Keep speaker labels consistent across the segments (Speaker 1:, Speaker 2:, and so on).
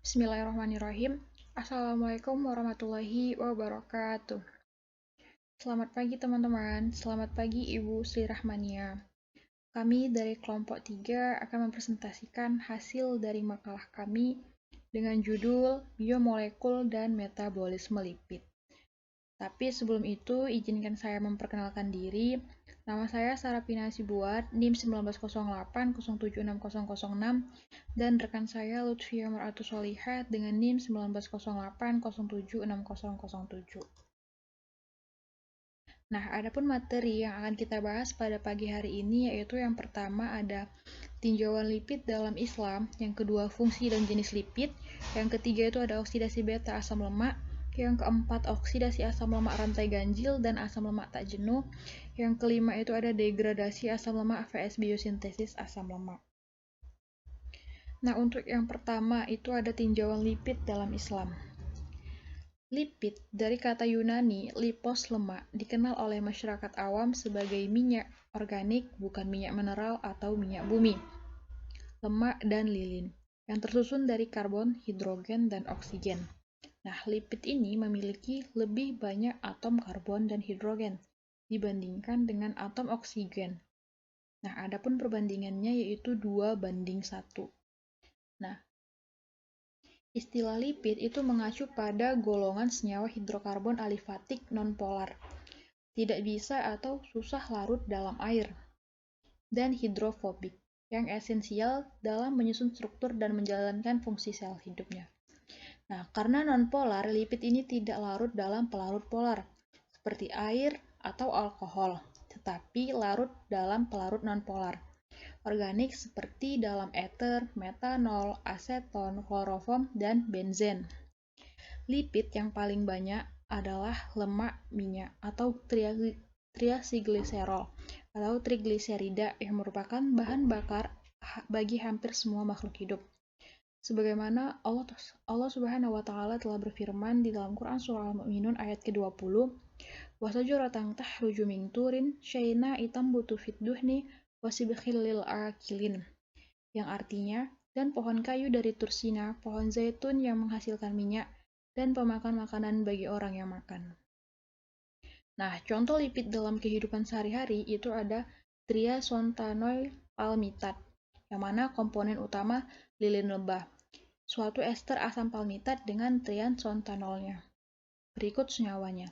Speaker 1: Bismillahirrahmanirrahim. Assalamualaikum warahmatullahi wabarakatuh. Selamat pagi teman-teman, selamat pagi Ibu Sri Rahmania. Kami dari kelompok 3 akan mempresentasikan hasil dari makalah kami dengan judul Biomolekul dan Metabolisme Lipid. Tapi sebelum itu, izinkan saya memperkenalkan diri. Nama saya Sarapina Sibuat, NIM 1908076006, dan rekan saya Lutfia Maratu Solihat dengan NIM 1908076007. Nah, adapun materi yang akan kita bahas pada pagi hari ini yaitu yang pertama ada tinjauan lipid dalam Islam, yang kedua fungsi dan jenis lipid, yang ketiga itu ada oksidasi beta asam lemak, yang keempat oksidasi asam lemak rantai ganjil dan asam lemak tak jenuh, yang kelima itu ada degradasi asam lemak vs biosintesis asam lemak. Nah, untuk yang pertama itu ada tinjauan lipid dalam Islam. Lipid dari kata Yunani lipos lemak dikenal oleh masyarakat awam sebagai minyak organik, bukan minyak mineral atau minyak bumi, lemak dan lilin yang tersusun dari karbon, hidrogen, dan oksigen. Nah, lipid ini memiliki lebih banyak atom karbon dan hidrogen dibandingkan dengan atom oksigen. Nah, adapun perbandingannya yaitu 2:1. Nah, istilah lipid itu mengacu pada golongan senyawa hidrokarbon alifatik nonpolar, tidak bisa atau susah larut dalam air, dan hidrofobik, yang esensial dalam menyusun struktur dan menjalankan fungsi sel hidupnya. Nah, karena nonpolar, lipid ini tidak larut dalam pelarut polar, seperti air atau alkohol, tetapi larut dalam pelarut nonpolar, organik seperti dalam ether, metanol, aseton, kloroform, dan benzen. Lipid yang paling banyak adalah lemak minyak atau triacylglycerol atau trigliserida yang merupakan bahan bakar bagi hampir semua makhluk hidup. Sebagaimana Allah Subhanahu wa taala telah berfirman di dalam Quran surah Al-Mu'minun ayat ke-20, "Wa shajaratan tahruju min turin syai'na'i tambutu fid duhni wasibkhil lil akilin." Yang artinya, dan pohon kayu dari Tursina, pohon zaitun yang menghasilkan minyak, dan pemakan makanan bagi orang yang makan. Nah, contoh lipid dalam kehidupan sehari-hari itu ada triazontanoil palmitat, yang mana komponen utama lilin lebah, suatu ester asam palmitat dengan triazontanolnya. Berikut senyawanya.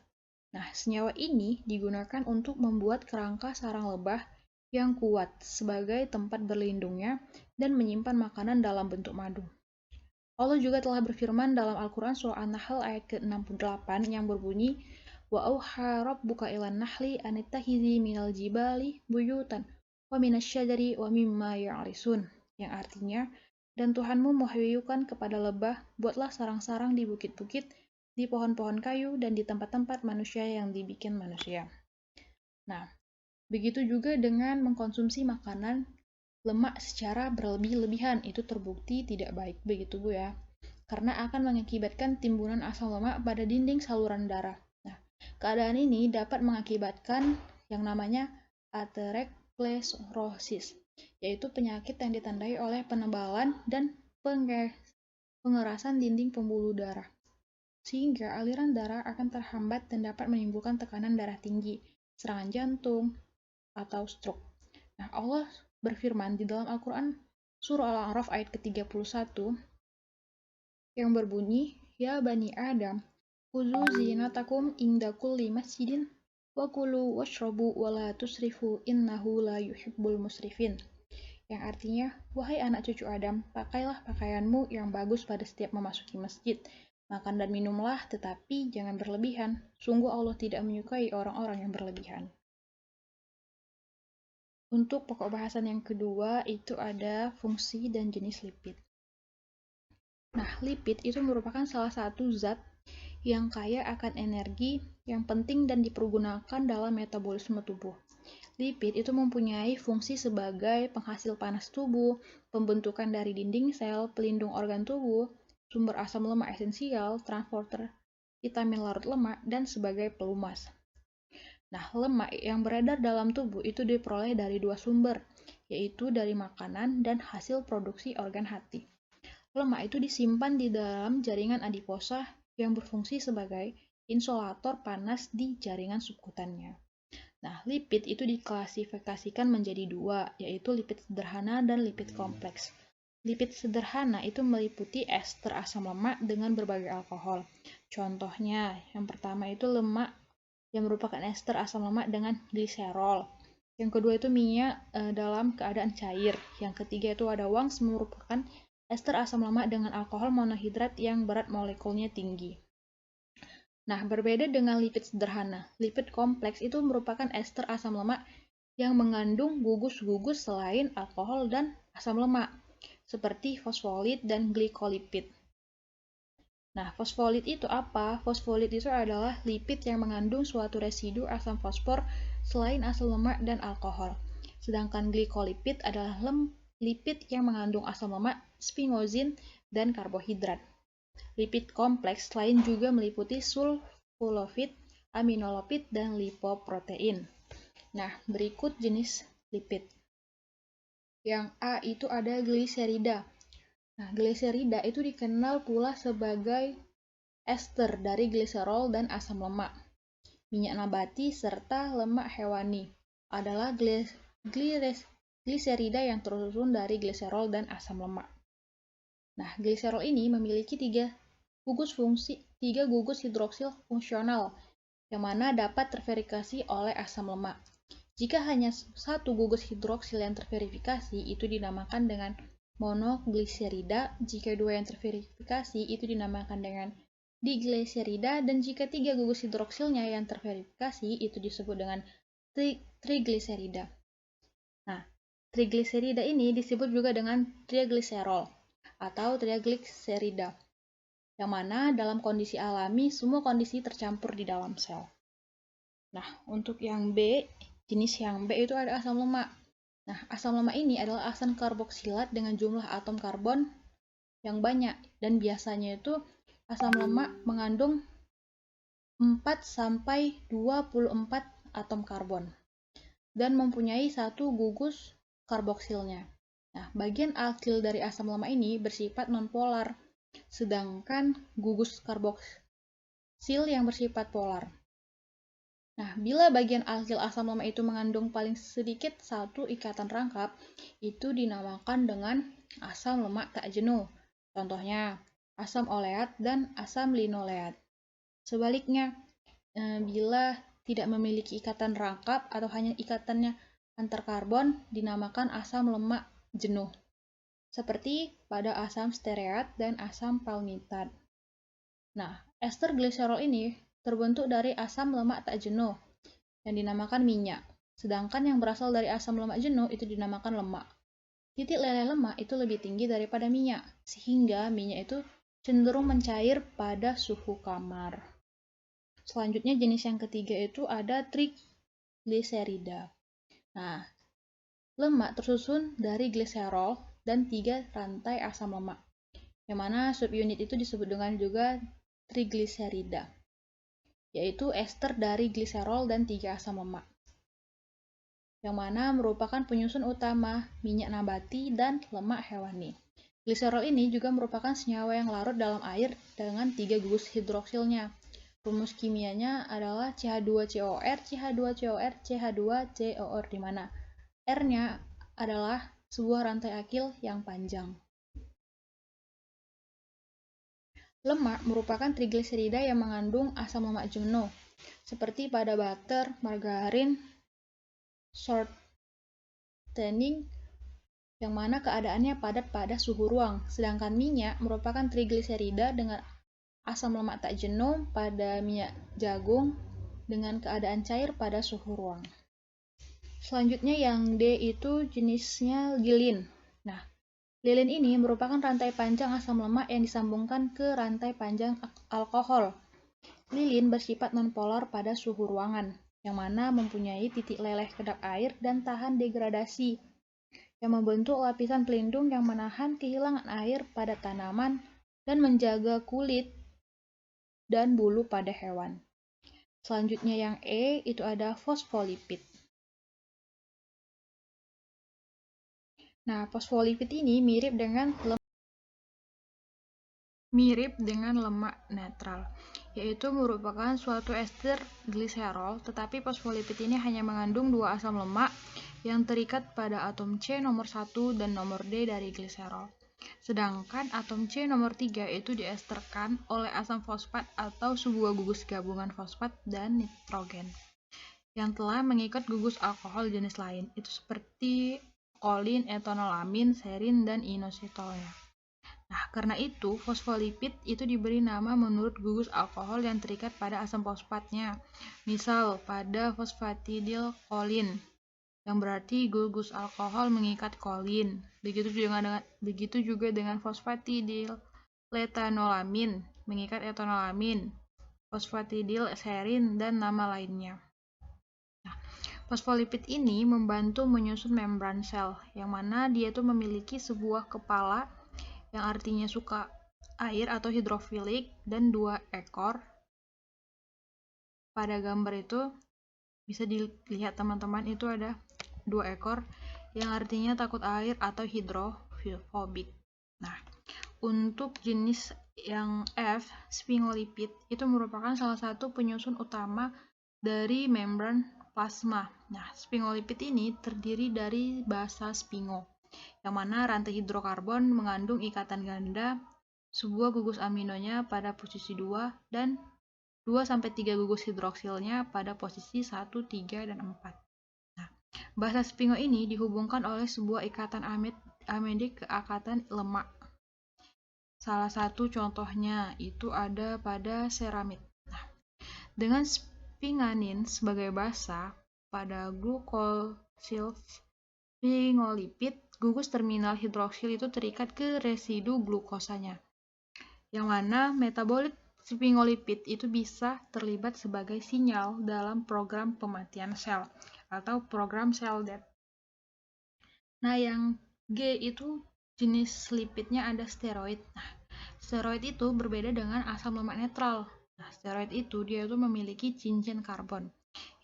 Speaker 1: Nah, senyawa ini digunakan untuk membuat kerangka sarang lebah yang kuat sebagai tempat berlindungnya dan menyimpan makanan dalam bentuk madu. Allah juga telah berfirman dalam Al-Quran surah An-Nahl ayat ke-68 yang berbunyi, "Wa auha rabbuka ilan nahli anittakhidhi minal jibali buyutan wa minasyajari wa mimma ya'risun," yang artinya, dan Tuhanmu mewahyukan kepada lebah, buatlah sarang-sarang di bukit-bukit, di pohon-pohon kayu, dan di tempat-tempat manusia yang dibikin manusia. Nah, begitu juga dengan mengkonsumsi makanan lemak secara berlebih-lebihan, itu terbukti tidak baik, begitu Bu ya, karena akan mengakibatkan timbunan asam lemak pada dinding saluran darah. Nah, keadaan ini dapat mengakibatkan yang namanya atherosclerosis, yaitu penyakit yang ditandai oleh penebalan dan pengerasan dinding pembuluh darah, sehingga aliran darah akan terhambat dan dapat menimbulkan tekanan darah tinggi, serangan jantung, atau stroke. Nah, Allah berfirman di dalam Al-Quran surah Al-A'raf ayat ke-31 yang berbunyi, "Ya Bani Adam, khudzu zinatakum inda kulli masjidin wa kulu washrabu wa la tusrifu innahu la yuhibbul musrifin." Yang artinya, wahai anak cucu Adam, pakailah pakaianmu yang bagus pada setiap memasuki masjid. Makan dan minumlah, tetapi jangan berlebihan. Sungguh Allah tidak menyukai orang-orang yang berlebihan. Untuk pokok bahasan yang kedua, itu ada fungsi dan jenis lipid. Nah, lipid itu merupakan salah satu zat yang kaya akan energi yang penting dan dipergunakan dalam metabolisme tubuh. Lipid itu mempunyai fungsi sebagai penghasil panas tubuh, pembentukan dari dinding sel, pelindung organ tubuh, sumber asam lemak esensial, transporter vitamin larut lemak, dan sebagai pelumas. Nah, lemak yang beredar dalam tubuh itu diperoleh dari dua sumber, yaitu dari makanan dan hasil produksi organ hati. Lemak itu disimpan di dalam jaringan adiposa yang berfungsi sebagai insulator panas di jaringan subkutannya. Nah, lipid itu diklasifikasikan menjadi dua, yaitu lipid sederhana dan lipid kompleks. Lipid sederhana itu meliputi ester asam lemak dengan berbagai alkohol. Contohnya, yang pertama itu lemak yang merupakan ester asam lemak dengan gliserol. Yang kedua itu minyak dalam keadaan cair. Yang ketiga itu ada wangs merupakan ester asam lemak dengan alkohol monohidrat yang berat molekulnya tinggi. Nah, berbeda dengan lipid sederhana, lipid kompleks itu merupakan ester asam lemak yang mengandung gugus-gugus selain alkohol dan asam lemak, seperti fosfolid dan glikolipid. Nah, fosfolid itu apa? Fosfolid itu adalah lipid yang mengandung suatu residu asam fosfor selain asam lemak dan alkohol. Sedangkan glikolipid adalah lipid yang mengandung asam lemak, sphingozin, dan karbohidrat. Lipid kompleks lain juga meliputi sulfolipid, aminolipid, dan lipoprotein. Nah, berikut jenis lipid. Yang A itu ada gliserida. Nah, gliserida itu dikenal pula sebagai ester dari gliserol dan asam lemak. Minyak nabati serta lemak hewani adalah gliserida yang tersusun dari gliserol dan asam lemak. Nah, gliserol ini memiliki tiga gugus hidroksil fungsional, yang mana dapat terverifikasi oleh asam lemak. Jika hanya satu gugus hidroksil yang terverifikasi, itu dinamakan dengan monogliserida. Jika dua yang terverifikasi, itu dinamakan dengan digliserida. Dan jika tiga gugus hidroksilnya yang terverifikasi, itu disebut dengan trigliserida. Nah, trigliserida ini disebut juga dengan trigliserol atau trigliserida, yang mana dalam kondisi alami semua kondisi tercampur di dalam sel. Nah, untuk yang B, jenis yang B itu ada asam lemak. Nah, asam lemak ini adalah asam karboksilat dengan jumlah atom karbon yang banyak, dan biasanya itu asam lemak mengandung 4-24 atom karbon dan mempunyai satu gugus karboksilnya. Nah, bagian alkil dari asam lemak ini bersifat nonpolar, sedangkan gugus karboksil yang bersifat polar. Nah, bila bagian alkil asam lemak itu mengandung paling sedikit satu ikatan rangkap, itu dinamakan dengan asam lemak tak jenuh. Contohnya, asam oleat dan asam linoleat. Sebaliknya, bila tidak memiliki ikatan rangkap atau hanya ikatannya antar karbon, dinamakan asam lemak jenuh, seperti pada asam stearat dan asam palmitat. Nah, ester gliserol ini terbentuk dari asam lemak tak jenuh yang dinamakan minyak, sedangkan yang berasal dari asam lemak jenuh itu dinamakan lemak. Titik leleh lemak itu lebih tinggi daripada minyak, sehingga minyak itu cenderung mencair pada suhu kamar. Selanjutnya jenis yang ketiga itu ada trigliserida. Nah, lemak tersusun dari gliserol dan 3 rantai asam lemak, yang mana subunit itu disebut dengan juga trigliserida, yaitu ester dari gliserol dan 3 asam lemak, yang mana merupakan penyusun utama minyak nabati dan lemak hewani. Gliserol ini juga merupakan senyawa yang larut dalam air dengan 3 gugus hidroksilnya. Rumus kimianya adalah CH2COR, CH2COR, CH2COR, di mana R-nya adalah sebuah rantai akil yang panjang. Lemak merupakan trigliserida yang mengandung asam lemak jenuh, seperti pada butter, margarin, shortening, yang mana keadaannya padat pada suhu ruang. Sedangkan minyak merupakan trigliserida dengan asam lemak tak jenuh pada minyak jagung dengan keadaan cair pada suhu ruang. Selanjutnya yang D itu jenisnya lilin. Nah, lilin ini merupakan rantai panjang asam lemak yang disambungkan ke rantai panjang alkohol. Lilin bersifat nonpolar pada suhu ruangan, yang mana mempunyai titik leleh kedap air dan tahan degradasi, yang membentuk lapisan pelindung yang menahan kehilangan air pada tanaman dan menjaga kulit dan bulu pada hewan. Selanjutnya yang E itu ada fosfolipid. Nah, fosfolipid ini mirip dengan mirip dengan lemak netral, yaitu merupakan suatu ester gliserol, tetapi fosfolipid ini hanya mengandung dua asam lemak yang terikat pada atom C nomor 1 dan nomor D dari gliserol. Sedangkan atom C nomor 3 itu diesterkan oleh asam fosfat atau sebuah gugus gabungan fosfat dan nitrogen yang telah mengikat gugus alkohol jenis lain, itu seperti kolin, etanolamin, serin, dan inositolnya. Nah, karena itu, fosfolipid itu diberi nama menurut gugus alkohol yang terikat pada asam fosfatnya. Misal, pada fosfatidil kolin, yang berarti gugus alkohol mengikat kolin. Begitu juga dengan fosfatidil letanolamin, mengikat etanolamin, fosfatidil serin, dan nama lainnya. Nah, fosfolipid ini membantu menyusun membran sel, yang mana dia itu memiliki sebuah kepala yang artinya suka air atau hidrofilik dan dua ekor. Pada gambar itu bisa dilihat teman-teman, itu ada dua ekor yang artinya takut air atau hidrofobik. Nah, untuk jenis yang F, sphingolipid, itu merupakan salah satu penyusun utama dari membran plasma. Nah, sphingolipid ini terdiri dari basa sphingo, yang mana rantai hidrokarbon mengandung ikatan ganda sebuah gugus aminonya pada posisi 2 dan 2-3 gugus hidroksilnya pada posisi 1, 3, dan 4. Nah, basa sphingo ini dihubungkan oleh sebuah ikatan amidik ke ikatan lemak. Salah satu contohnya itu ada pada seramid. Nah, dengan sphinganin sebagai basa pada glukosil sphingolipid, gugus terminal hidroksil itu terikat ke residu glukosanya, yang mana metabolit sphingolipid itu bisa terlibat sebagai sinyal dalam program pematian sel atau program cell death. Nah, yang G itu jenis lipidnya ada steroid. Nah, steroid itu berbeda dengan asam lemak netral. Nah, steroid itu dia itu memiliki cincin karbon,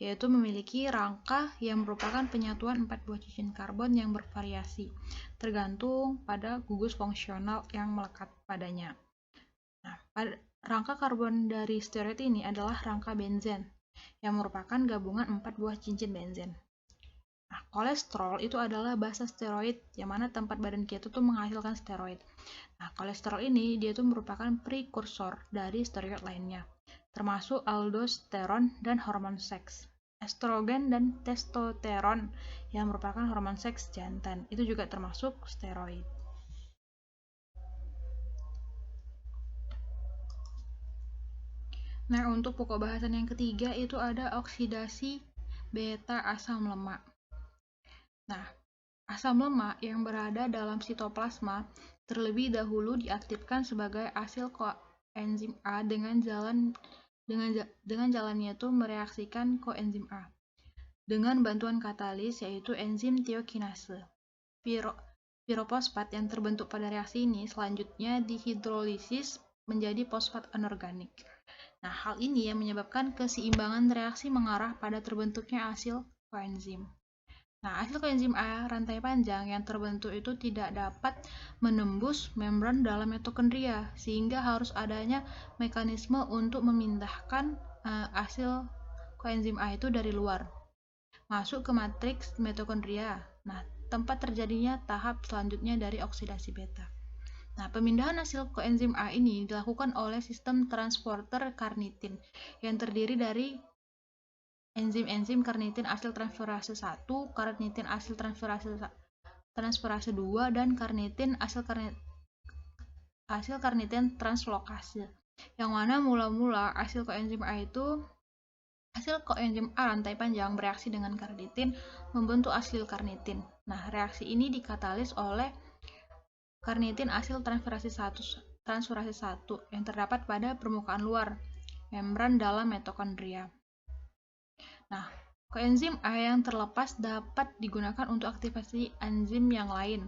Speaker 1: yaitu memiliki rangka yang merupakan penyatuan 4 buah cincin karbon yang bervariasi, tergantung pada gugus fungsional yang melekat padanya. Nah, rangka karbon dari steroid ini adalah rangka benzen, yang merupakan gabungan 4 buah cincin benzen. Nah, kolesterol itu adalah basa steroid, yang mana tempat badan kita tuh menghasilkan steroid. Nah, kolesterol ini dia tuh merupakan prekursor dari steroid lainnya, termasuk aldosteron dan hormon seks, estrogen dan testosteron yang merupakan hormon seks jantan. Itu juga termasuk steroid. Nah, untuk pokok bahasan yang ketiga itu ada oksidasi beta asam lemak. Nah, asam lemak yang berada dalam sitoplasma terlebih dahulu diaktifkan sebagai asil koenzim A dengan jalannya itu mereaksikan koenzim A dengan bantuan katalis, yaitu enzim tiokinase. Pirofosfat yang terbentuk pada reaksi ini selanjutnya dihidrolisis menjadi fosfat anorganik. Nah, hal ini yang menyebabkan keseimbangan reaksi mengarah pada terbentuknya asil koenzim. Nah, asil koenzim A rantai panjang yang terbentuk itu tidak dapat menembus membran dalam mitokondria, sehingga harus adanya mekanisme untuk memindahkan asil koenzim A itu dari luar masuk ke matriks mitokondria. Nah, tempat terjadinya tahap selanjutnya dari oksidasi beta. Nah, pemindahan hasil koenzim A ini dilakukan oleh sistem transporter karnitin yang terdiri dari enzim-enzim karnitin asil transferase 1, karnitin asil transferase 2, dan karnitin asil karnitin translokase. Yang mana mula-mula hasil koenzim A rantai panjang bereaksi dengan karnitin membentuk asil karnitin. Nah, reaksi ini dikatalis oleh karnitin asil transferase 1 yang terdapat pada permukaan luar membran dalam mitokondria. Nah, koenzim A yang terlepas dapat digunakan untuk aktivasi enzim yang lain.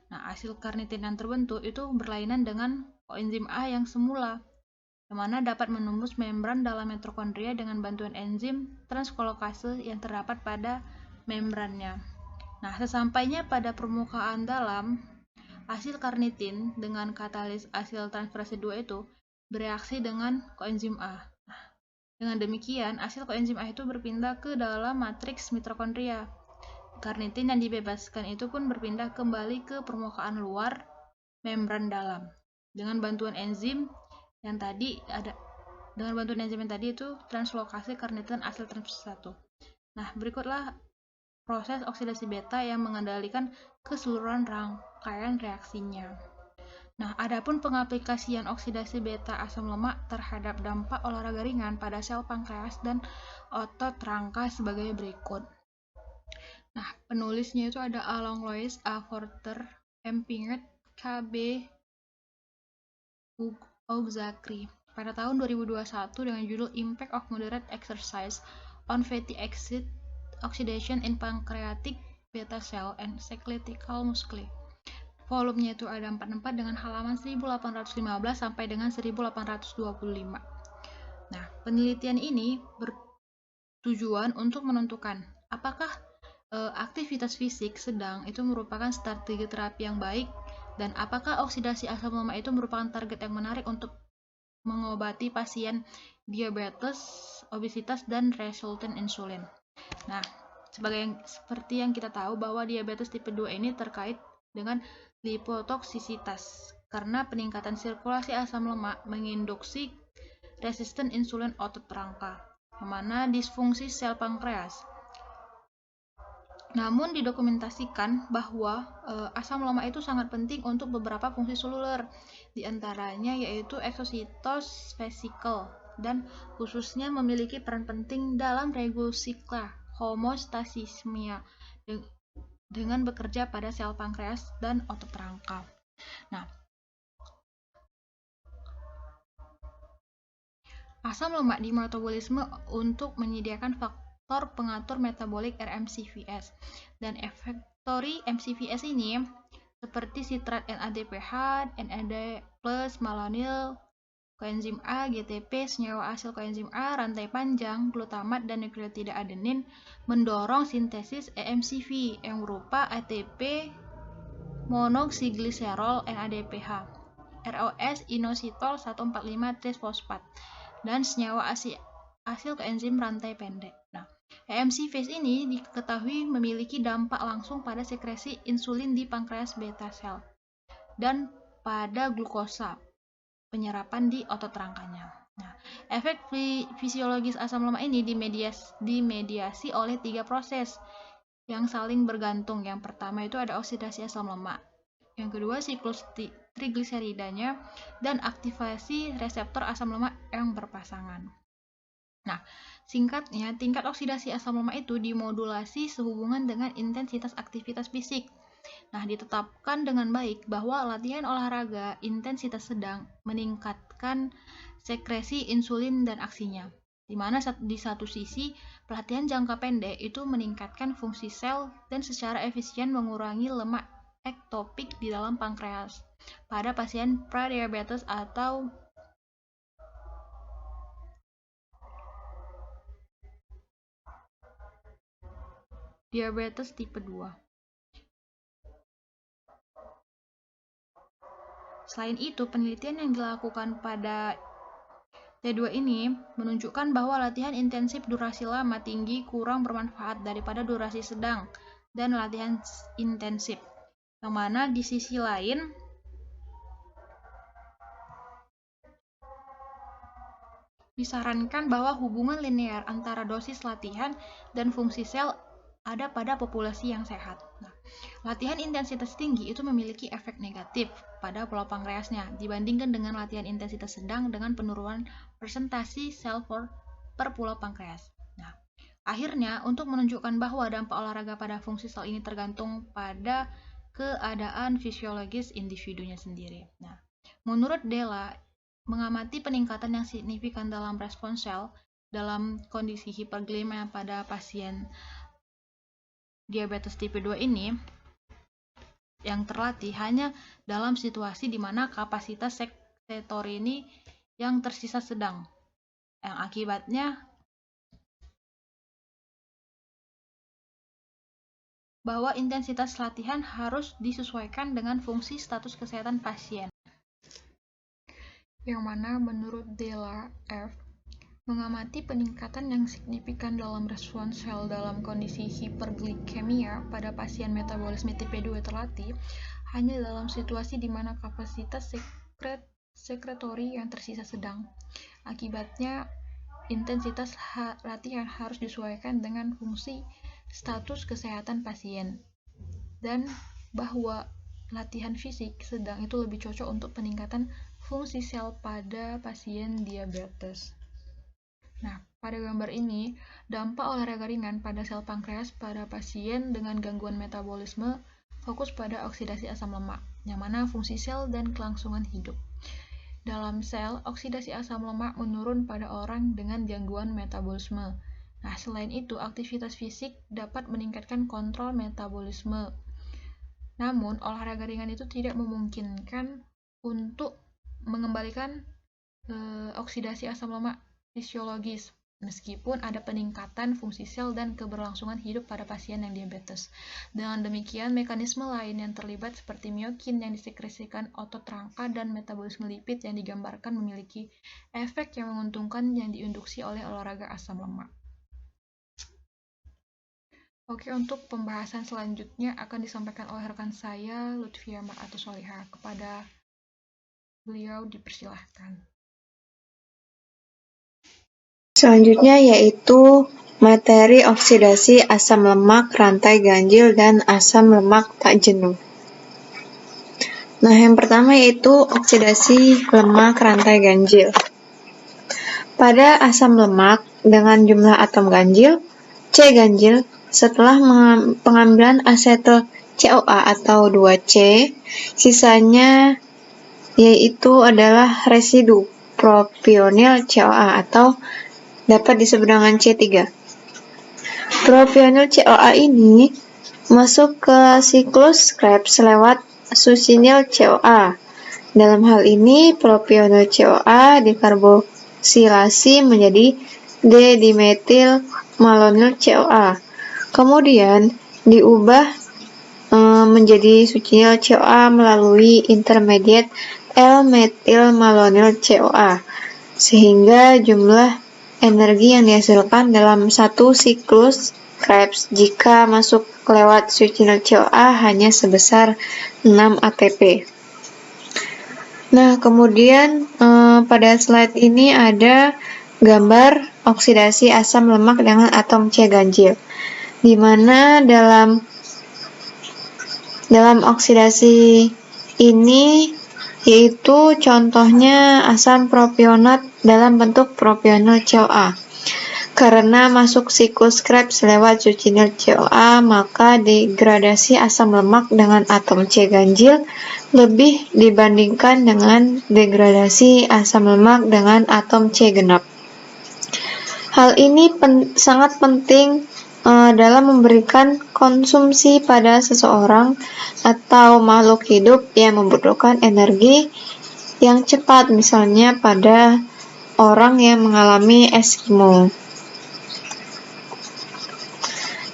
Speaker 1: Nah, asil karnitin yang terbentuk itu berlainan dengan koenzim A yang semula, yang mana dapat menembus membran dalam mitokondria dengan bantuan enzim transkolokase yang terdapat pada membrannya. Nah, sesampainya pada permukaan dalam, asil karnitin dengan katalis asil transferase 2 itu bereaksi dengan koenzim A. Dengan demikian, asil koenzim A itu berpindah ke dalam matriks mitokondria. Karnitin yang dibebaskan itu pun berpindah kembali ke permukaan luar membran dalam. Dengan bantuan enzim yang tadi itu translokasi karnitin asil transferase 1. Nah, berikutlah proses oksidasi beta yang mengendalikan keseluruhan rangkaian reaksinya. Nah, adapun pengaplikasian oksidasi beta asam lemak terhadap dampak olahraga ringan pada sel pankreas dan otot rangka sebagai berikut. Nah, penulisnya itu ada A. Langlois, A. Forster, M. Pinget, K. B. Ougzakri pada tahun 2021 dengan judul Impact of Moderate Exercise on Fatty Acid Oxidation in Pancreatic Beta Cell and Skeletal Muscle. Volumenya itu ada 44 dengan halaman 1815 sampai dengan 1825. Nah, penelitian ini bertujuan untuk menentukan apakah aktivitas fisik sedang itu merupakan strategi terapi yang baik dan apakah oksidasi asam lemak itu merupakan target yang menarik untuk mengobati pasien diabetes, obesitas, dan resultan insulin. Nah, seperti yang kita tahu bahwa diabetes tipe 2 ini terkait dengan lipotoksisitas karena peningkatan sirkulasi asam lemak menginduksi resisten insulin otot rangka, yang mana disfungsi sel pankreas. Namun didokumentasikan bahwa asam lemak itu sangat penting untuk beberapa fungsi seluler, diantaranya yaitu exocytose vesicle dan khususnya memiliki peran penting dalam regulasi homostasismia dengan bekerja pada sel pankreas dan otot rangka. Nah, asam lemak di metabolisme untuk menyediakan faktor pengatur metabolik RMCVS dan efektori MCVS ini seperti sitrat NADPH, NAD+, malonyl, koenzim A, GTP, senyawa asil koenzim A, rantai panjang, glutamat, dan nukleotida adenin mendorong sintesis EMCV yang berupa ATP monoksigliserol NADPH, ROS inositol 145-trisfosfat, dan senyawa asil koenzim rantai pendek. Nah, EMCVs ini diketahui memiliki dampak langsung pada sekresi insulin di pankreas beta sel dan pada glukosa penyerapan di otot rangkanya. Nah, efek fisiologis asam lemak ini dimediasi oleh 3 proses yang saling bergantung. Yang pertama itu ada oksidasi asam lemak, yang kedua siklus trigliseridanya, dan aktivasi reseptor asam lemak yang berpasangan. Nah, singkatnya, tingkat oksidasi asam lemak itu dimodulasi sehubungan dengan intensitas aktivitas fisik. Nah, ditetapkan dengan baik bahwa latihan olahraga intensitas sedang meningkatkan sekresi insulin dan aksinya, di mana di satu sisi pelatihan jangka pendek itu meningkatkan fungsi sel dan secara efisien mengurangi lemak ektopik di dalam pankreas pada pasien pradiabetes atau diabetes tipe 2. Selain itu, penelitian yang dilakukan pada T2 ini menunjukkan bahwa latihan intensif durasi lama tinggi kurang bermanfaat daripada durasi sedang dan latihan intensif. Yang mana di sisi lain, disarankan bahwa hubungan linear antara dosis latihan dan fungsi sel ada pada populasi yang sehat. Nah, latihan intensitas tinggi itu memiliki efek negatif pada pola pankreasnya dibandingkan dengan latihan intensitas sedang dengan penurunan presentasi sel per pulau pankreas. Nah, akhirnya untuk menunjukkan bahwa dampak olahraga pada fungsi sel ini tergantung pada keadaan fisiologis individunya sendiri. Nah, menurut Della, mengamati peningkatan yang signifikan dalam respons sel dalam kondisi hiperglikemia pada pasien diabetes tipe 2 ini yang terlatih hanya dalam situasi di mana kapasitas sekretor ini yang tersisa sedang, yang akibatnya bahwa intensitas latihan harus disesuaikan dengan fungsi status kesehatan pasien. Yang mana menurut Della F. mengamati peningkatan yang signifikan dalam respons sel dalam kondisi hiperglikemia pada pasien metabolisme tipe 2 terlatih hanya dalam situasi di mana kapasitas sekretori yang tersisa sedang. Akibatnya, intensitas latihan harus disesuaikan dengan fungsi status kesehatan pasien, dan bahwa latihan fisik sedang itu lebih cocok untuk peningkatan fungsi sel pada pasien diabetes. Nah, pada gambar ini, dampak olahraga ringan pada sel pankreas pada pasien dengan gangguan metabolisme fokus pada oksidasi asam lemak, yang mana fungsi sel dan kelangsungan hidup. Dalam sel, oksidasi asam lemak menurun pada orang dengan gangguan metabolisme. Nah, selain itu, aktivitas fisik dapat meningkatkan kontrol metabolisme. Namun, olahraga ringan itu tidak memungkinkan untuk mengembalikan oksidasi asam lemak fisiologis, meskipun ada peningkatan fungsi sel dan keberlangsungan hidup pada pasien yang diabetes. Dengan demikian, mekanisme lain yang terlibat seperti miokin yang disekresikan otot rangka dan metabolisme lipid yang digambarkan memiliki efek yang menguntungkan yang diinduksi oleh olahraga asam lemak. Oke, untuk pembahasan selanjutnya akan disampaikan oleh rekan saya, Lutfia Mar'atu Solihah. Kepada beliau dipersilahkan.
Speaker 2: Selanjutnya yaitu materi oksidasi asam lemak rantai ganjil dan asam lemak tak jenuh. Nah, yang pertama yaitu oksidasi lemak rantai ganjil. Pada asam lemak dengan jumlah atom ganjil, C ganjil, setelah pengambilan asetil CoA atau 2C, sisanya yaitu adalah residu propionil CoA atau dapat disebut dengan C3. Propionil CoA ini masuk ke siklus Krebs lewat succinyl CoA. Dalam hal ini, propionil CoA dikarboksilasi menjadi D-dimetil malonyl CoA. Kemudian diubah menjadi succinyl CoA melalui intermediate L-metil malonyl CoA, sehingga jumlah energi yang dihasilkan dalam satu siklus Krebs jika masuk lewat succinyl CoA hanya sebesar 6 ATP. Nah, kemudian pada slide ini ada gambar oksidasi asam lemak dengan atom C ganjil, di mana dalam oksidasi ini yaitu contohnya asam propionat dalam bentuk propionil CoA. Karena masuk siklus Krebs lewat succinyl CoA, maka degradasi asam lemak dengan atom C ganjil lebih dibandingkan dengan degradasi asam lemak dengan atom C genap. Hal ini sangat penting dalam memberikan konsumsi pada seseorang atau makhluk hidup yang membutuhkan energi yang cepat, misalnya pada orang yang mengalami Eskimo.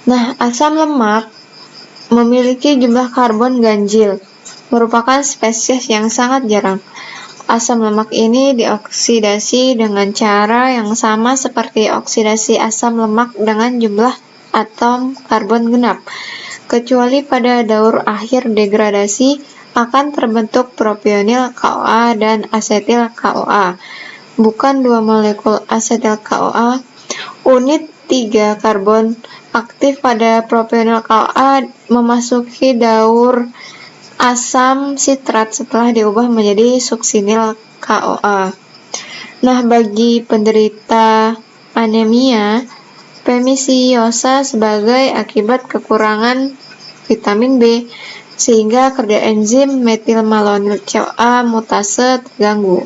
Speaker 2: Nah, asam lemak memiliki jumlah karbon ganjil, merupakan spesies yang sangat jarang. Asam lemak ini dioksidasi dengan cara yang sama seperti oksidasi asam lemak dengan jumlah atom karbon genap, kecuali pada daur akhir degradasi akan terbentuk propionil CoA dan asetil CoA. Bukan dua molekul asetil CoA, unit 3 karbon aktif pada propionil CoA memasuki daur asam sitrat setelah diubah menjadi succinyl CoA. Nah, bagi penderita anemia, pemisiosa sebagai akibat kekurangan vitamin B, sehingga kerja enzim metil malonyl CoA mutase terganggu.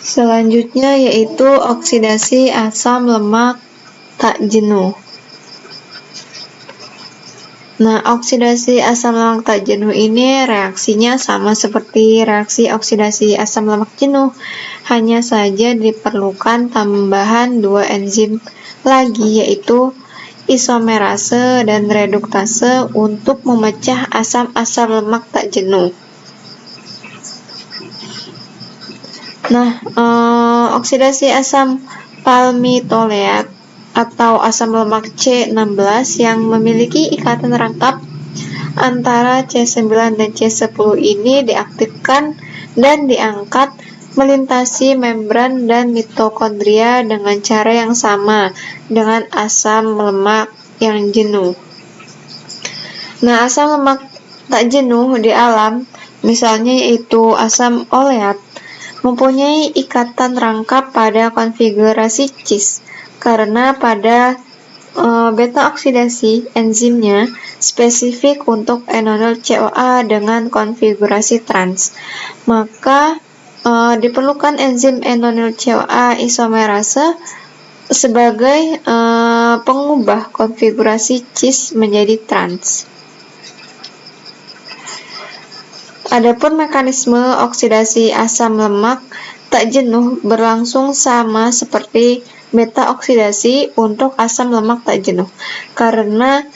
Speaker 2: Selanjutnya yaitu oksidasi asam lemak tak jenuh. Nah, oksidasi asam lemak tak jenuh ini reaksinya sama seperti reaksi oksidasi asam lemak jenuh, hanya saja diperlukan tambahan 2 enzim lagi, yaitu isomerase, dan reduktase untuk memecah asam-asam lemak tak jenuh. Nah, oksidasi asam palmitoleat atau asam lemak C16 yang memiliki ikatan rangkap antara C9 dan C10 ini diaktifkan dan diangkat melintasi membran dan mitokondria dengan cara yang sama dengan asam lemak yang jenuh. Nah, asam lemak tak jenuh di alam, misalnya yaitu asam oleat, mempunyai ikatan rangkap pada konfigurasi cis karena pada beta oksidasi enzimnya spesifik untuk enonil CoA dengan konfigurasi trans. Maka diperlukan enzim enonil CoA isomerase sebagai pengubah konfigurasi cis menjadi trans. Adapun mekanisme oksidasi asam lemak tak jenuh berlangsung sama seperti beta oksidasi untuk asam lemak tak jenuh, karena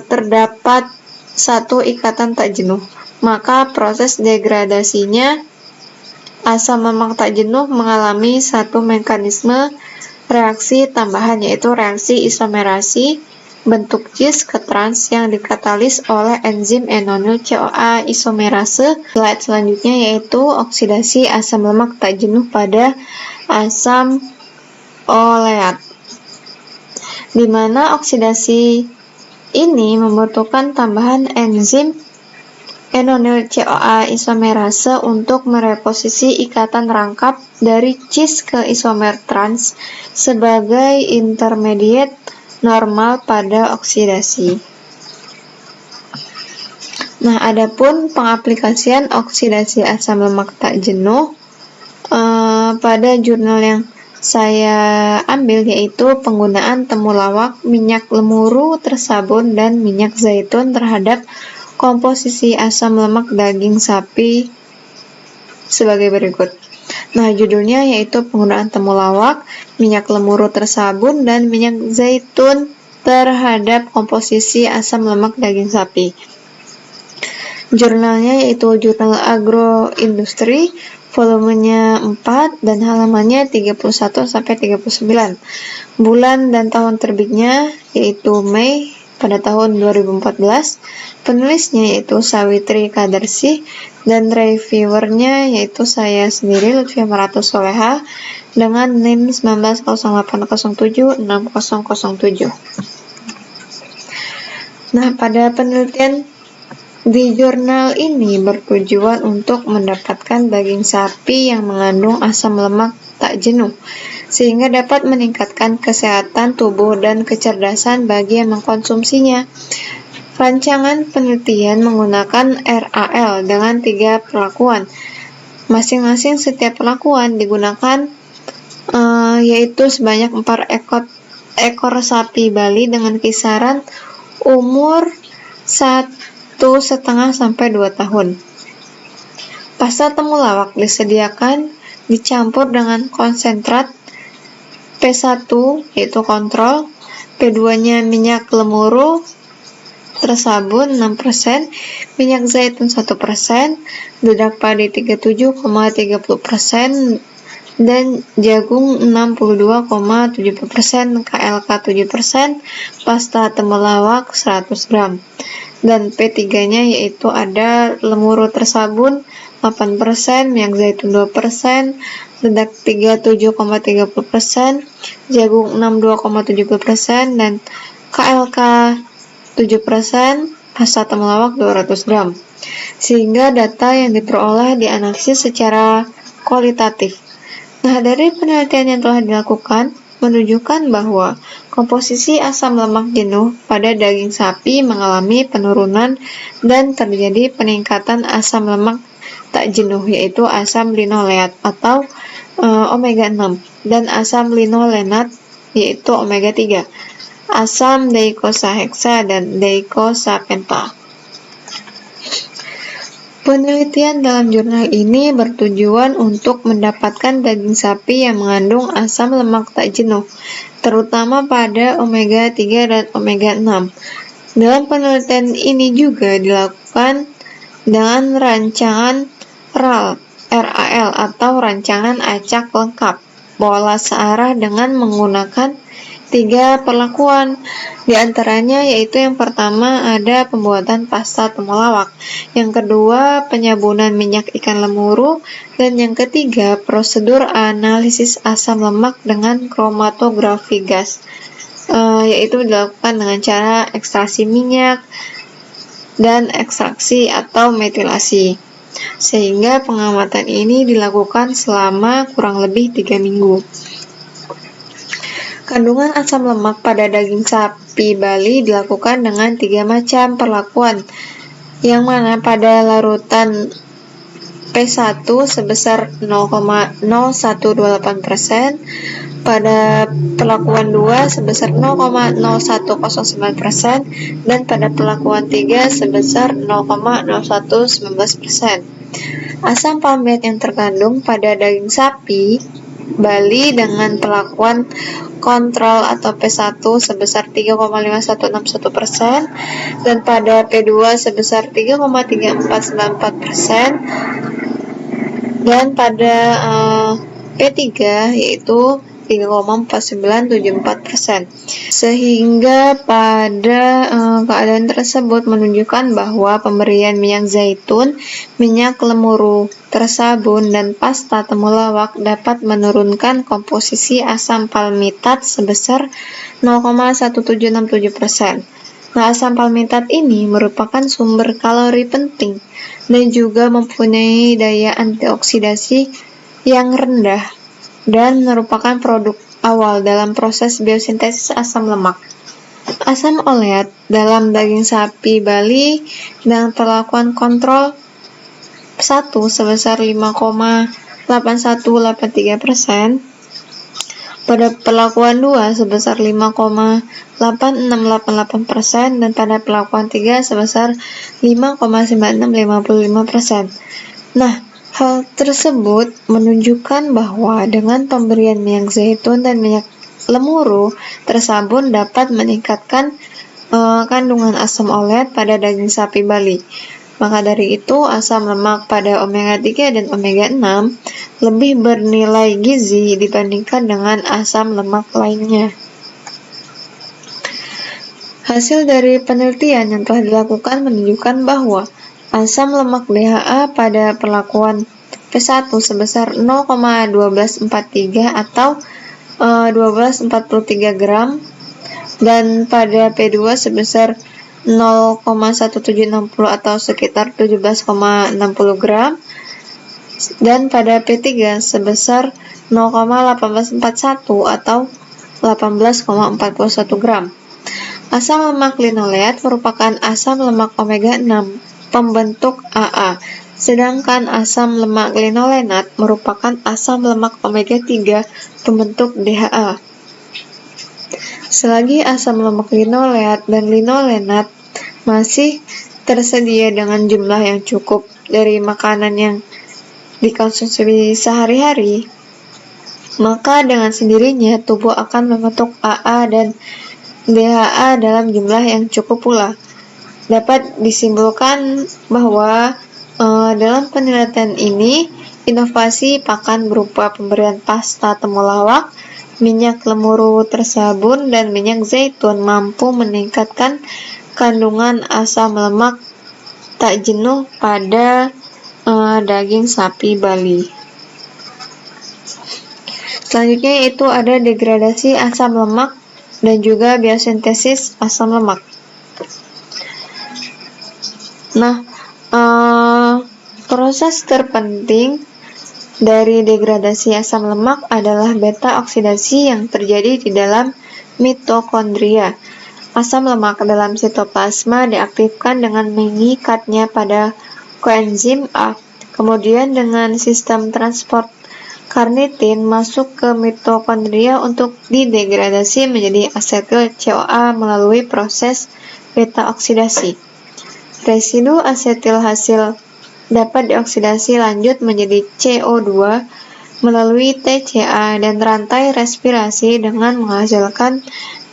Speaker 2: terdapat satu ikatan tak jenuh, maka proses degradasinya asam lemak tak jenuh mengalami satu mekanisme reaksi tambahan, yaitu reaksi isomerasi bentuk cis ke trans yang dikatalis oleh enzim enonil CoA isomerase. Slide selanjutnya yaitu oksidasi asam lemak tak jenuh pada asam oleat, di mana oksidasi ini membutuhkan tambahan enzim enonil CoA isomerase untuk mereposisi ikatan rangkap dari cis ke isomer trans sebagai intermediate normal pada oksidasi. Nah, adapun pengaplikasian oksidasi asam lemak tak jenuh pada jurnal yang saya ambil yaitu penggunaan temulawak, minyak lemuru tersabun, dan minyak zaitun terhadap komposisi asam lemak daging sapi sebagai berikut. Nah, judulnya yaitu penggunaan temulawak, minyak lemuru tersabun, dan minyak zaitun terhadap komposisi asam lemak daging sapi. Jurnalnya yaitu Jurnal Agroindustri, volumenya 4 dan halamannya 31-39. Bulan dan tahun terbitnya yaitu Mei pada tahun 2014. Penulisnya yaitu Sawitri Kadarsih dan reviewernya yaitu saya sendiri, Lutfia Maratus Soleha, dengan NIM 1908076007. Nah, pada penelitian di jurnal ini bertujuan untuk mendapatkan daging sapi yang mengandung asam lemak tak jenuh, sehingga dapat meningkatkan kesehatan tubuh dan kecerdasan bagi yang mengkonsumsinya. Rancangan penelitian menggunakan RAL dengan 3 perlakuan. Masing-masing setiap perlakuan digunakan yaitu sebanyak 4 ekor sapi Bali dengan kisaran umur 1,5 sampai 2 tahun. Pasta temulawak disediakan dicampur dengan konsentrat P1 yaitu kontrol, P2-nya minyak lemuru tersabun 6%, minyak zaitun 1%, dedak padi 37,30%, dan jagung 62,70%, KLK 7%, pasta temulawak 100 gram. Dan P3-nya yaitu ada lemuru tersabun 8%, minyak zaitun 2%, dedak 37,30%, jagung 62,70%, dan KLK 7%, pasta temulawak 200 gram. Sehingga data yang diperoleh dianalisis secara kualitatif. Nah, dari penelitian yang telah dilakukan menunjukkan bahwa komposisi asam lemak jenuh pada daging sapi mengalami penurunan dan terjadi peningkatan asam lemak tak jenuh yaitu asam linoleat atau omega 6 dan asam linolenat yaitu omega 3, asam deikosaheksa dan deikosapenta. Penelitian dalam jurnal ini bertujuan untuk mendapatkan daging sapi yang mengandung asam lemak tak jenuh, terutama pada omega 3 dan omega 6. Dalam penelitian ini juga dilakukan dengan rancangan RAL atau rancangan acak lengkap, pola searah dengan menggunakan 3 perlakuan. Di antaranya yaitu yang pertama ada pembuatan pasta temulawak, yang kedua penyabunan minyak ikan lemuru, dan yang ketiga prosedur analisis asam lemak dengan kromatografi gas, yaitu dilakukan dengan cara ekstraksi minyak dan ekstraksi atau metilasi. Sehingga pengamatan ini dilakukan selama kurang lebih 3 minggu. Kandungan asam lemak pada daging sapi Bali dilakukan dengan 3 macam perlakuan, yang mana pada larutan P1 sebesar 0,0128%, pada perlakuan 2 sebesar 0,0109%, dan pada perlakuan 3 sebesar 0,0119%. Asam palmit yang terkandung pada daging sapi Bali dengan perlakuan kontrol atau P1 sebesar 3,5161% dan pada P2 sebesar 3,3494% dan pada P3 yaitu 3,4974%. Sehingga pada keadaan tersebut menunjukkan bahwa pemberian minyak zaitun, minyak lemuru tersabun, dan pasta temulawak dapat menurunkan komposisi asam palmitat sebesar 0,1767%. Nah, asam palmitat ini merupakan sumber kalori penting dan juga mempunyai daya antioksidasi yang rendah dan merupakan produk awal dalam proses biosintesis asam lemak. Asam oleat dalam daging sapi Bali dengan perlakuan kontrol 1 sebesar 5,8183%, pada perlakuan 2 sebesar 5,8688% dan pada perlakuan 3 sebesar 5,9655%. Nah, hal tersebut menunjukkan bahwa dengan pemberian minyak zaitun dan minyak lemuru tersabun dapat meningkatkan kandungan asam oleat pada daging sapi Bali. Maka dari itu, asam lemak pada omega 3 dan omega 6 lebih bernilai gizi dibandingkan dengan asam lemak lainnya. Hasil dari penelitian yang telah dilakukan menunjukkan bahwa asam lemak DHA pada perlakuan P1 sebesar 0,1243 atau 1243 gram dan pada P2 sebesar 0,1760 atau sekitar 17,60 gram dan pada P3 sebesar 0,1841 atau 18,41 gram. Asam lemak linoleat merupakan asam lemak omega 6 pembentuk AA, sedangkan asam lemak linolenat merupakan asam lemak omega 3 pembentuk DHA. Selagi asam lemak linoleat dan linolenat masih tersedia dengan jumlah yang cukup dari makanan yang dikonsumsi sehari-hari, maka dengan sendirinya tubuh akan membentuk AA dan DHA dalam jumlah yang cukup pula. Dapat disimpulkan bahwa dalam penelitian ini, inovasi pakan berupa pemberian pasta temulawak, minyak lemuru tersabun, dan minyak zaitun mampu meningkatkan kandungan asam lemak tak jenuh pada daging sapi Bali. Selanjutnya itu ada degradasi asam lemak dan juga biosintesis asam lemak. Nah, proses terpenting dari degradasi asam lemak adalah beta oksidasi yang terjadi di dalam mitokondria. Asam lemak dalam sitoplasma diaktifkan dengan mengikatnya pada koenzim A. Kemudian dengan sistem transport karnitin masuk ke mitokondria untuk didegradasi menjadi asetil CoA melalui proses beta oksidasi. Residu asetil hasil dapat dioksidasi lanjut menjadi CO2 melalui TCA dan rantai respirasi dengan menghasilkan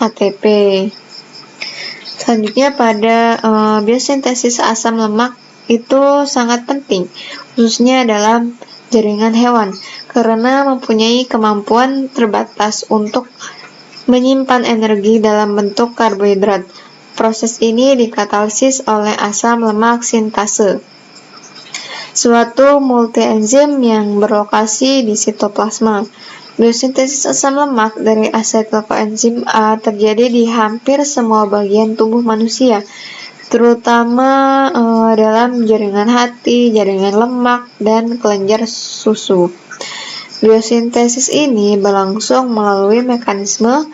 Speaker 2: ATP. Selanjutnya pada biosintesis asam lemak itu sangat penting, khususnya dalam jaringan hewan, karena mempunyai kemampuan terbatas untuk menyimpan energi dalam bentuk karbohidrat. Proses ini dikatalisis oleh asam lemak sintase, suatu multienzim yang berlokasi di sitoplasma. Biosintesis asam lemak dari asetil-koenzim A terjadi di hampir semua bagian tubuh manusia, terutama dalam jaringan hati, jaringan lemak, dan kelenjar susu. Biosintesis ini berlangsung melalui mekanisme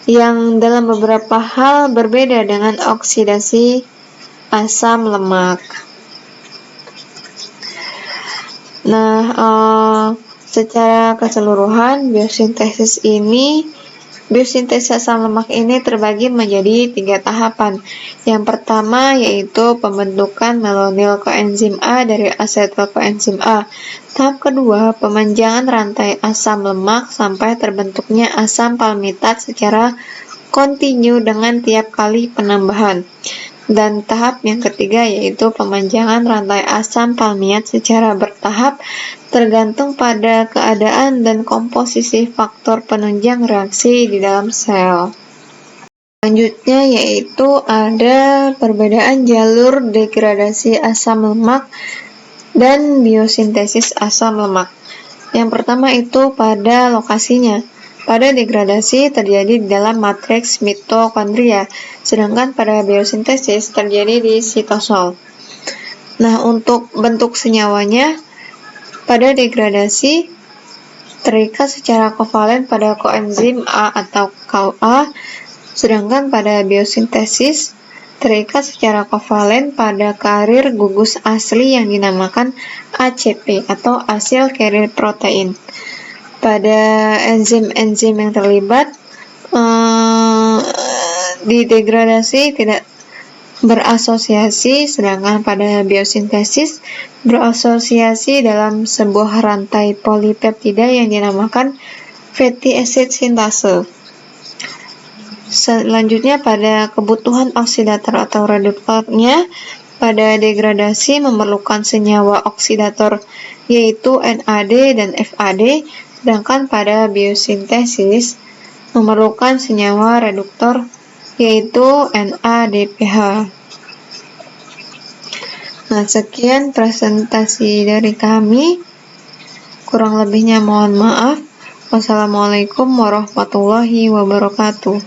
Speaker 2: yang dalam beberapa hal berbeda dengan oksidasi asam lemak. Secara keseluruhan biosintesis asam lemak ini terbagi menjadi 3 tahapan. Yang pertama yaitu pembentukan melonil koenzim A dari asetil koenzim A. Tahap kedua, pemanjangan rantai asam lemak sampai terbentuknya asam palmitat secara kontinu dengan tiap kali penambahan. Dan tahap yang ketiga yaitu pemanjangan rantai asam palmiat secara bertahap tergantung pada keadaan dan komposisi faktor penunjang reaksi di dalam sel. Selanjutnya yaitu ada perbedaan jalur degradasi asam lemak dan biosintesis asam lemak. Yang pertama itu pada lokasinya. Pada degradasi terjadi di dalam matriks mitokondria, sedangkan pada biosintesis terjadi di sitosol. Untuk bentuk senyawanya, pada degradasi terikat secara kovalen pada koenzim A atau KA, sedangkan pada biosintesis terikat secara kovalen pada karir gugus asli yang dinamakan ACP atau acyl carrier protein. Pada enzim-enzim yang terlibat di degradasi tidak berasosiasi, sedangkan pada biosintesis berasosiasi dalam sebuah rantai polipeptida yang dinamakan fatty acid sintase. Selanjutnya pada kebutuhan oksidator atau reduktornya, pada degradasi memerlukan senyawa oksidator yaitu NAD dan FAD, sedangkan pada biosintesis memerlukan senyawa reduktor yaitu NADPH. Sekian presentasi dari kami. Kurang lebihnya mohon maaf. Wassalamualaikum warahmatullahi wabarakatuh.